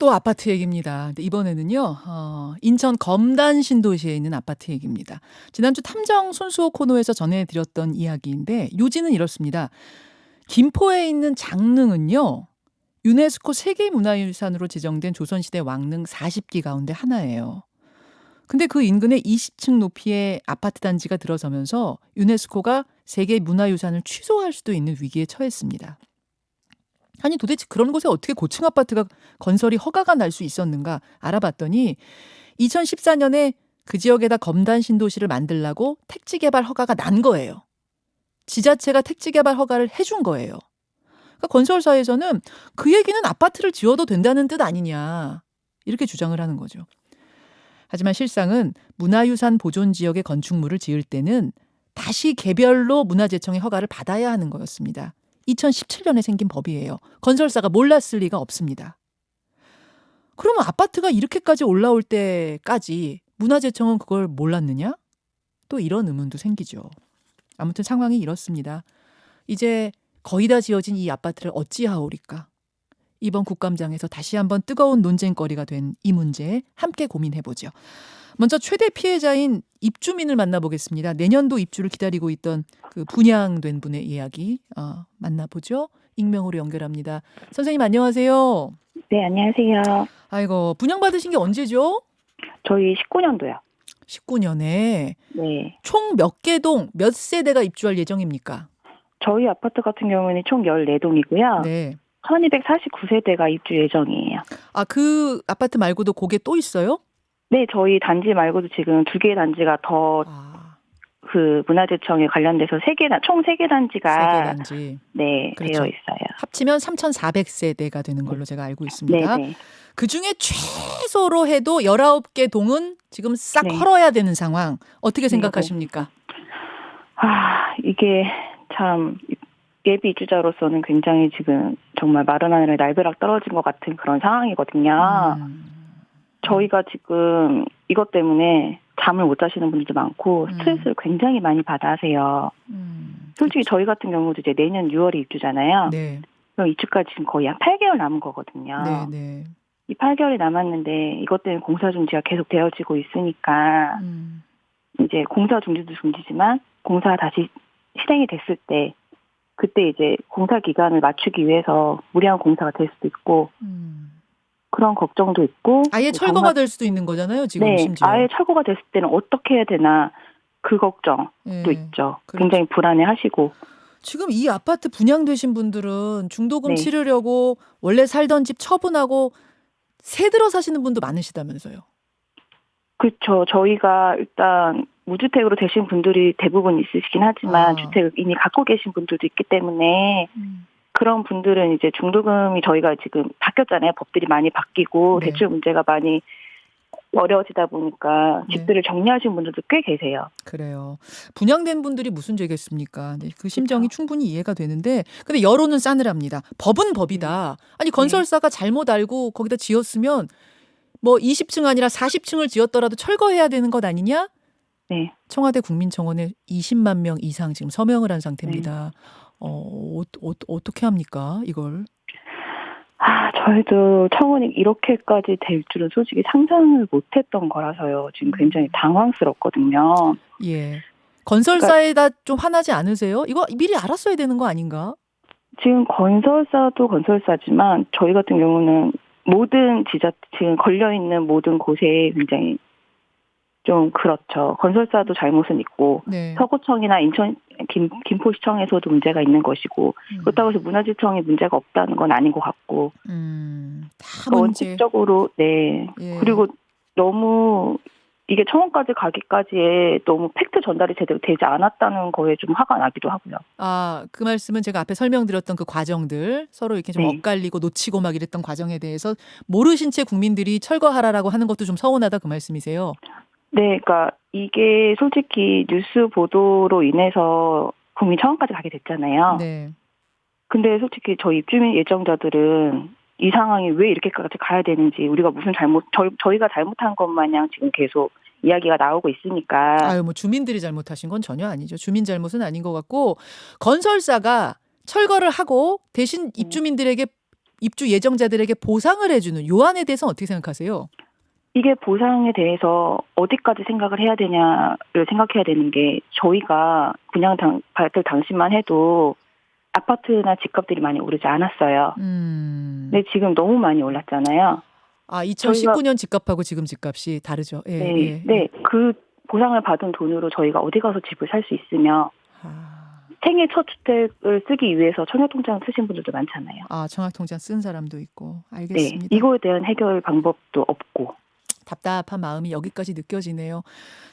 또 아파트 얘기입니다. 근데 이번에는요, 인천 검단 신도시에 있는 아파트 얘기입니다. 지난주 탐정 손수호 코너에서 전해드렸던 이야기인데, 요지는 이렇습니다. 김포에 있는 장릉은요, 유네스코 세계문화유산으로 지정된 조선시대 왕릉 40기 가운데 하나예요. 근데 그 인근에 20층 높이의 아파트 단지가 들어서면서 유네스코가 세계문화유산을 취소할 수도 있는 위기에 처했습니다. 아니 도대체 그런 곳에 어떻게 고층 아파트가 건설이 허가가 날 수 있었는가 알아봤더니 2014년에 그 지역에다 검단 신도시를 만들라고 택지 개발 허가가 난 거예요. 지자체가 택지 개발 허가를 해준 거예요. 그러니까 건설사에서는 그 얘기는 아파트를 지어도 된다는 뜻 아니냐 이렇게 주장을 하는 거죠. 하지만 실상은 문화유산 보존 지역의 건축물을 지을 때는 다시 개별로 문화재청의 허가를 받아야 하는 거였습니다. 2017년에 생긴 법이에요. 건설사가 몰랐을 리가 없습니다. 그러면 아파트가 이렇게까지 올라올 때까지 문화재청은 그걸 몰랐느냐? 또 이런 의문도 생기죠. 아무튼 상황이 이렇습니다. 이제 거의 다 지어진 이 아파트를 어찌하오리까? 이번 국감장에서 다시 한번 뜨거운 논쟁거리가 된 이 문제 함께 고민해보죠. 먼저 최대 피해자인 입주민을 만나보겠습니다. 내년도 입주를 기다리고 있던 그 분양된 분의 이야기 만나보죠. 익명으로 연결합니다. 선생님 안녕하세요. 네, 안녕하세요. 아이고 분양받으신 게 언제죠? 저희 19년도요. 19년에 네. 총 몇 개 동, 몇 세대가 입주할 예정입니까? 저희 아파트 같은 경우는 총 14동이고요. 네. 1249세대가 입주 예정이에요. 아, 그 아파트 말고도 그게 또 있어요? 네, 저희 단지 말고도 지금 2개의 단지가 더 그 문화재청에 관련돼서 총 3개 단지가 3개 단지. 네, 그렇죠. 되어 있어요. 합치면 3,400세대가 되는 걸로 제가 알고 있습니다. 네, 네. 그중에 최소로 해도 19개 동은 지금 싹 네. 헐어야 되는 상황. 어떻게 생각하십니까? 이게 참 예비 입주자로서는 굉장히 지금 정말 마른 하늘에 날벼락 떨어진 것 같은 그런 상황이거든요. 저희가 지금 이것 때문에 잠을 못 자시는 분들도 많고 스트레스를 굉장히 많이 받아 하세요. 솔직히 저희 같은 경우도 이제 내년 6월에 입주잖아요. 네. 그럼 입주까지 지금 거의 한 8개월 남은 거거든요. 네, 네. 이 8개월이 남았는데 이것 때문에 공사 중지가 계속 되어지고 있으니까 이제 공사 중지도 중지지만 공사가 다시 실행이 됐을 때 그때 이제 공사 기간을 맞추기 위해서 무리한 공사가 될 수도 있고 그런 걱정도 있고 아예 철거가 될 수도 있는 거잖아요, 지금 네, 심지어. 아예 철거가 됐을 때는 어떻게 해야 되나 그 걱정도 있죠. 그렇죠. 굉장히 불안해하시고. 지금 이 아파트 분양되신 분들은 중도금 네. 치르려고 원래 살던 집 처분하고 새 들어 사시는 분도 많으시다면서요. 그렇죠. 저희가 일단 무주택으로 되신 분들이 대부분 있으시긴 하지만 주택을 이미 갖고 계신 분들도 있기 때문에 그런 분들은 이제 중도금이 저희가 지금 바뀌었잖아요. 법들이 많이 바뀌고 네. 대출 문제가 많이 어려워지다 보니까 네. 집들을 정리하신 분들도 꽤 계세요. 그래요. 분양된 분들이 무슨 죄겠습니까? 네, 그 심정이 충분히 이해가 되는데 근데 여론은 싸늘합니다. 법은 법이다. 아니 건설사가 잘못 알고 거기다 지었으면 뭐 20층 아니라 40층을 지었더라도 철거해야 되는 것 아니냐? 네. 청와대 국민청원에 20만 명 이상 지금 서명을 한 상태입니다. 어떻게 합니까? 이걸? 저희도 청원이 이렇게까지 될 줄은 솔직히 상상을 못했던 거라서요. 지금 굉장히 당황스럽거든요. 예. 건설사에다 좀 화나지 않으세요? 이거 미리 알았어야 되는 거 아닌가? 지금 건설사도 건설사지만 저희 같은 경우는 모든 지금 걸려있는 모든 곳에 굉장히 좀 그렇죠. 건설사도 잘못은 있고 네. 서구청이나 인천 김포시청에서도 문제가 있는 것이고 그렇다고 해서 문화재청에 문제가 없다는 건 아닌 것 같고 다 문제. 원칙적으로 네. 예. 그리고 너무 이게 청원까지 가기까지에 너무 팩트 전달이 제대로 되지 않았다는 거에 좀 화가 나기도 하고요. 그 말씀은 제가 앞에 설명드렸던 그 과정들 서로 이렇게 좀 네. 엇갈리고 놓치고 막 이랬던 과정에 대해서 모르신 채 국민들이 철거하라라고 하는 것도 좀 서운하다 그 말씀이세요? 네, 그러니까 이게 솔직히 뉴스 보도로 인해서 국민 청원까지 가게 됐잖아요. 네. 근데 솔직히 저희 입주민 예정자들은 이 상황이 왜 이렇게까지 가야 되는지 우리가 무슨 저희가 잘못한 것 마냥 지금 계속 이야기가 나오고 있으니까. 뭐 주민들이 잘못하신 건 전혀 아니죠. 주민 잘못은 아닌 것 같고 건설사가 철거를 하고 대신 입주민들에게 입주 예정자들에게 보상을 해주는 요 안에 대해서는 어떻게 생각하세요? 이게 보상에 대해서 어디까지 생각을 해야 되냐를 생각해야 되는 게 저희가 분양 받을 당시만 해도 아파트나 집값들이 많이 오르지 않았어요. 근데 지금 너무 많이 올랐잖아요. 아, 2019년 집값하고 지금 집값이 다르죠. 예, 네, 예, 네. 예. 그 보상을 받은 돈으로 저희가 어디 가서 집을 살 수 있으며 아, 생애 첫 주택을 쓰기 위해서 청약통장 쓰신 분들도 많잖아요. 청약통장 쓴 사람도 있고. 네, 알겠습니다. 이거에 대한 해결 방법도 없고. 답답한 마음이 여기까지 느껴지네요.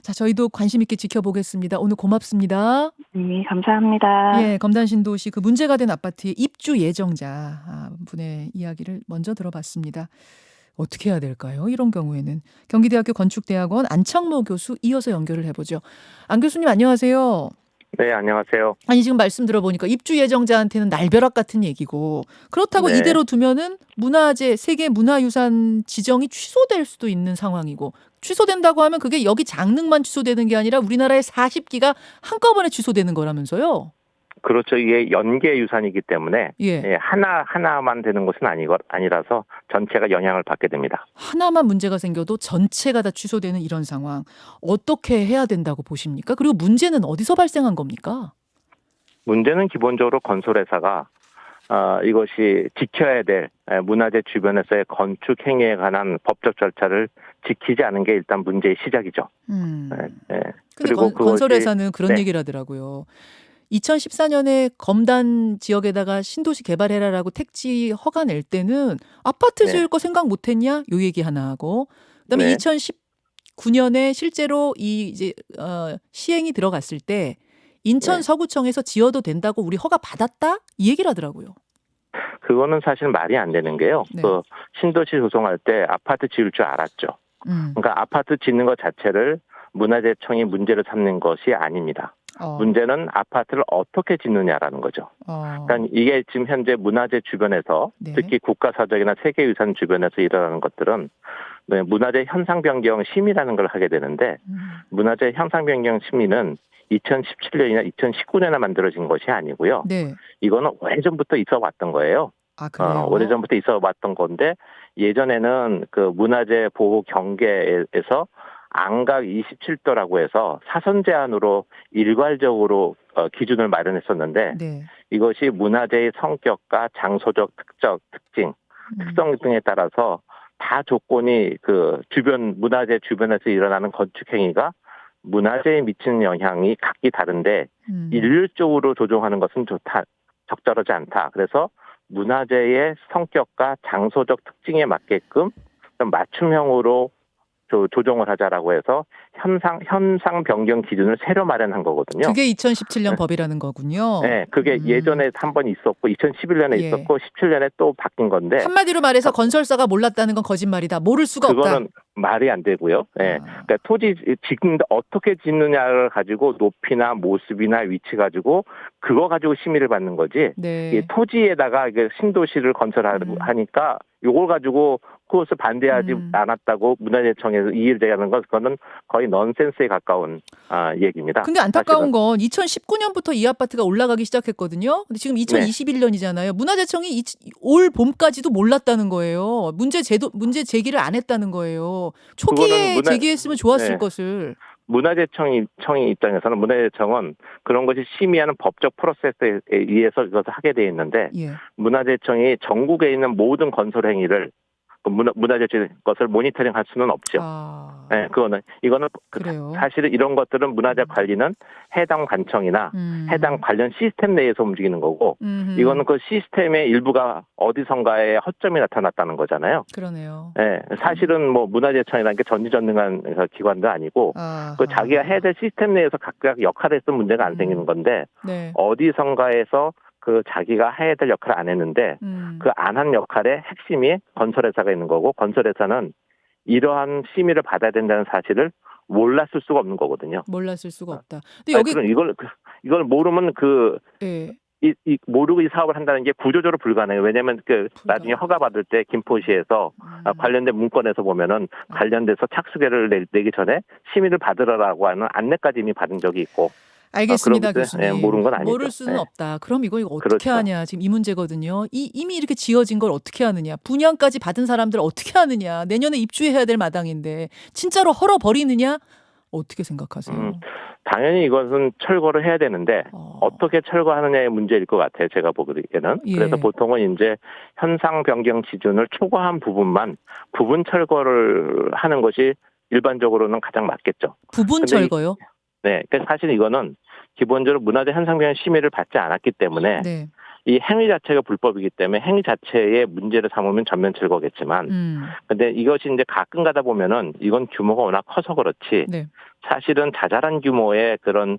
자, 저희도 관심 있게 지켜보겠습니다. 오늘 고맙습니다. 네, 감사합니다. 예, 검단신도시 그 문제가 된 아파트의 입주 예정자 분의 이야기를 먼저 들어봤습니다. 어떻게 해야 될까요? 이런 경우에는 경기대학교 건축대학원 안창모 교수 이어서 연결을 해보죠. 안 교수님 안녕하세요. 네, 안녕하세요. 아니 지금 말씀 들어보니까 입주 예정자한테는 날벼락 같은 얘기고 그렇다고 네. 이대로 두면은 문화재 세계 문화유산 지정이 취소될 수도 있는 상황이고 취소된다고 하면 그게 여기 장릉만 취소되는 게 아니라 우리나라의 40기가 한꺼번에 취소되는 거라면서요? 그렇죠. 이게 연계 유산이기 때문에 예. 하나만 되는 것은 아니라서 전체가 영향을 받게 됩니다. 하나만 문제가 생겨도 전체가 다 취소되는 이런 상황 어떻게 해야 된다고 보십니까? 그리고 문제는 어디서 발생한 겁니까? 문제는 기본적으로 건설회사가 이것이 지켜야 될 문화재 주변에서의 건축 행위에 관한 법적 절차를 지키지 않은 게 일단 문제의 시작이죠. 근데 그리고 건설회사는 그런 네. 얘기를 하더라고요. 2014년에 검단 지역에다가 신도시 개발해라라고 택지 허가 낼 때는 아파트 네. 지을 거 생각 못했냐? 요 얘기 하나 하고 그다음에 네. 2019년에 실제로 이제 시행이 들어갔을 때 인천 네. 서구청에서 지어도 된다고 우리 허가 받았다? 이 얘기를 하더라고요. 그거는 사실 말이 안 되는 게요. 네. 그 신도시 조성할 때 아파트 지을 줄 알았죠. 그러니까 아파트 짓는 것 자체를 문화재청이 문제를 삼는 것이 아닙니다. 문제는 아파트를 어떻게 짓느냐라는 거죠. 그러니까 이게 지금 현재 문화재 주변에서 네. 특히 국가사적이나 세계유산 주변에서 일어나는 것들은 문화재 현상 변경 심의라는 걸 하게 되는데 문화재 현상 변경 심의는 2017년이나 2019년에 만들어진 것이 아니고요. 네. 이거는 오래전부터 있어 왔던 거예요. 아, 그래요? 오래전부터 있어 왔던 건데 예전에는 그 문화재 보호 경계에서 안각 27도라고 해서 사선 제한으로 일괄적으로 기준을 마련했었는데 네. 이것이 문화재의 성격과 장소적 특징, 특성 등에 따라서 다 조건이 그 주변 문화재 주변에서 일어나는 건축 행위가 문화재에 미치는 영향이 각기 다른데 일률적으로 조정하는 것은 적절하지 않다. 그래서 문화재의 성격과 장소적 특징에 맞게끔 좀 맞춤형으로 조정을 하자라고 해서 현상 변경 기준을 새로 마련한 거거든요. 그게 2017년 법이라는 거군요. 네, 그게 예전에 한 번 있었고 2011년에 예. 있었고 17년에 또 바뀐 건데 한마디로 말해서 건설사가 몰랐다는 건 거짓말이다. 모를 수가 없다. 그거는 말이 안 되고요. 네. 그러니까 토지 짓는데 어떻게 짓느냐를 가지고 높이나 모습이나 위치 가지고 그거 가지고 심의를 받는 거지. 네. 이 토지에다가 이게 신도시를 건설하니까 요걸 가지고 그것을 반대하지 않았다고 문화재청에서 이의를 제기하는 것 그거는 거의 넌센스에 가까운 얘기입니다. 근데 안타까운 사실은. 건 2019년부터 이 아파트가 올라가기 시작했거든요. 근데 지금 2021년이잖아요. 문화재청이 올 봄까지도 몰랐다는 거예요. 문제 제기를 안 했다는 거예요. 초기에 제기했으면 좋았을 네. 것을. 문화재청이 입장에서는 문화재청은 그런 것이 심의하는 법적 프로세스에 의해서 이것을 하게 돼 있는데 예. 문화재청이 전국에 있는 모든 건설 행위를 문화재 것을 모니터링할 수는 없죠. 네, 이거는 그래요. 사실은 이런 것들은 문화재 관리는 해당 관청이나 해당 관련 시스템 내에서 움직이는 거고 이거는 그 시스템의 일부가 어디선가에 허점이 나타났다는 거잖아요. 그러네요. 네, 사실은 뭐 문화재청이라는 게 전지전능한 기관도 아니고 그 자기가 해야 될 시스템 내에서 각각 역할에서 문제가 안 생기는 건데 네. 어디선가에서 그 자기가 해야 될 역할을 안 했는데 그 안 한 역할의 핵심이 건설회사가 있는 거고 건설회사는 이러한 심의를 받아야 된다는 사실을 몰랐을 수가 없는 거거든요. 몰랐을 수가 없다. 근데 여기 그럼 이걸 모르면 예. 모르고 이 사업을 한다는 게 구조적으로 불가능해요. 왜냐하면 나중에 허가 받을 때 김포시에서 관련된 문건에서 보면은 관련돼서 착수계를 내기 전에 심의를 받으라고 하는 안내까지 이미 받은 적이 있고. 알겠습니다, 그러고 교수님. 예, 모르는 건 아니죠. 모를 수는 예. 없다. 그럼 이거 어떻게 그렇죠. 하냐. 지금 이 문제거든요. 이미 이렇게 지어진 걸 어떻게 하느냐. 분양까지 받은 사람들 어떻게 하느냐. 내년에 입주해야 될 마당인데 진짜로 헐어버리느냐. 어떻게 생각하세요? 당연히 이것은 철거를 해야 되는데 어떻게 철거하느냐의 문제일 것 같아요. 제가 보기에는. 예. 그래서 보통은 이제 현상 변경 기준을 초과한 부분만 부분 철거를 하는 것이 일반적으로는 가장 맞겠죠. 부분 근데 철거요? 네, 그러니까 사실 이거는 기본적으로 문화재 현상 변경 심의를 받지 않았기 때문에 네. 이 행위 자체가 불법이기 때문에 행위 자체에 문제를 삼으면 전면 철거겠지만, 근데 이것이 이제 가끔 가다 보면은 이건 규모가 워낙 커서 그렇지 네. 사실은 자잘한 규모의 그런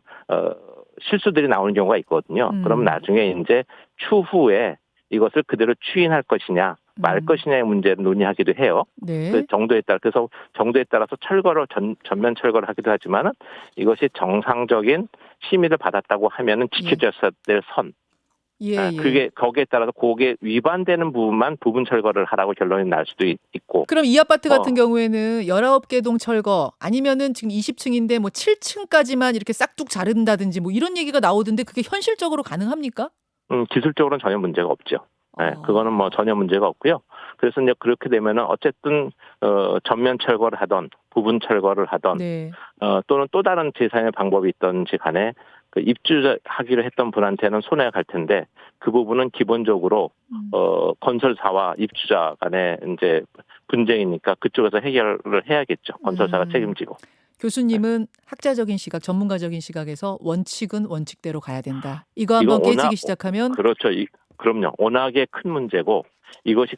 실수들이 나오는 경우가 있거든요. 그럼 나중에 이제 추후에 이것을 그대로 추인할 것이냐 말 것이냐의 문제를 논의하기도 해요. 네. 그 정도에 따라 그래서 정도에 따라서 철거를 전면 철거를 하기도 하지만은 이것이 정상적인 심의를 받았다고 하면은 지켜졌어야 될 선. 예, 예. 그게 거기에 따라서 그게 위반되는 부분만 부분 철거를 하라고 결론이 날 수도 있고. 그럼 이 아파트 같은 경우에는 19개 동 철거 아니면은 지금 20층인데 뭐 7층까지만 이렇게 싹둑 자른다든지 뭐 이런 얘기가 나오던데 그게 현실적으로 가능합니까? 기술적으로는 전혀 문제가 없죠. 네, 그거는 뭐 전혀 문제가 없고요. 그래서 이제 그렇게 되면은 어쨌든 전면 철거를 하던 부분 철거를 하던 네. 또는 또 다른 재산의 방법이 있던지 간에 그 입주하기로 했던 분한테는 손해가 갈 텐데 그 부분은 기본적으로 건설사와 입주자 간에 이제 분쟁이니까 그쪽에서 해결을 해야겠죠. 건설사가 책임지고. 교수님은 학자적인 시각, 전문가적인 시각에서 원칙은 원칙대로 가야 된다. 이거 한번 이건 깨지기 시작하면 그렇죠. 그럼요. 워낙에 큰 문제고 이것이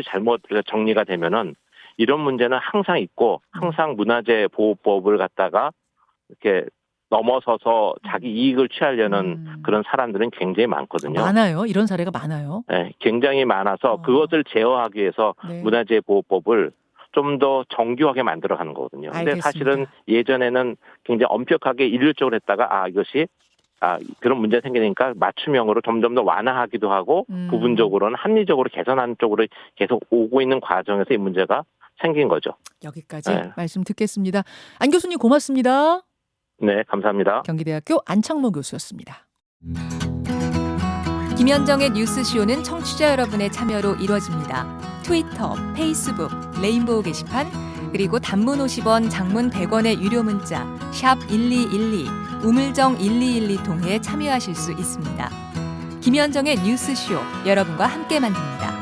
잘못 정리가 되면은 이런 문제는 항상 있고 항상 문화재 보호법을 갖다가 이렇게 넘어서서 자기 이익을 취하려는 그런 사람들은 굉장히 많거든요. 많아요. 이런 사례가 많아요. 네, 굉장히 많아서 그것을 제어하기 위해서 네. 문화재 보호법을 좀 더 정교하게 만들어가는 거거든요. 근데 알겠습니다. 사실은 예전에는 굉장히 엄격하게 일률적으로 했다가 이것이 그런 문제 생기니까 맞춤형으로 점점 더 완화하기도 하고 부분적으로는 합리적으로 개선하는 쪽으로 계속 오고 있는 과정에서 이 문제가 생긴 거죠. 여기까지 말씀 듣겠습니다. 안 교수님 고맙습니다. 네, 감사합니다. 경기대학교 안창모 교수였습니다. 김현정의 뉴스쇼는 청취자 여러분의 참여로 이루어집니다. 트위터, 페이스북, 레인보우 게시판, 그리고 단문 50원, 장문 100원의 유료 문자 샵 1212, 우물정 1212 통해 참여하실 수 있습니다. 김현정의 뉴스쇼, 여러분과 함께 만듭니다.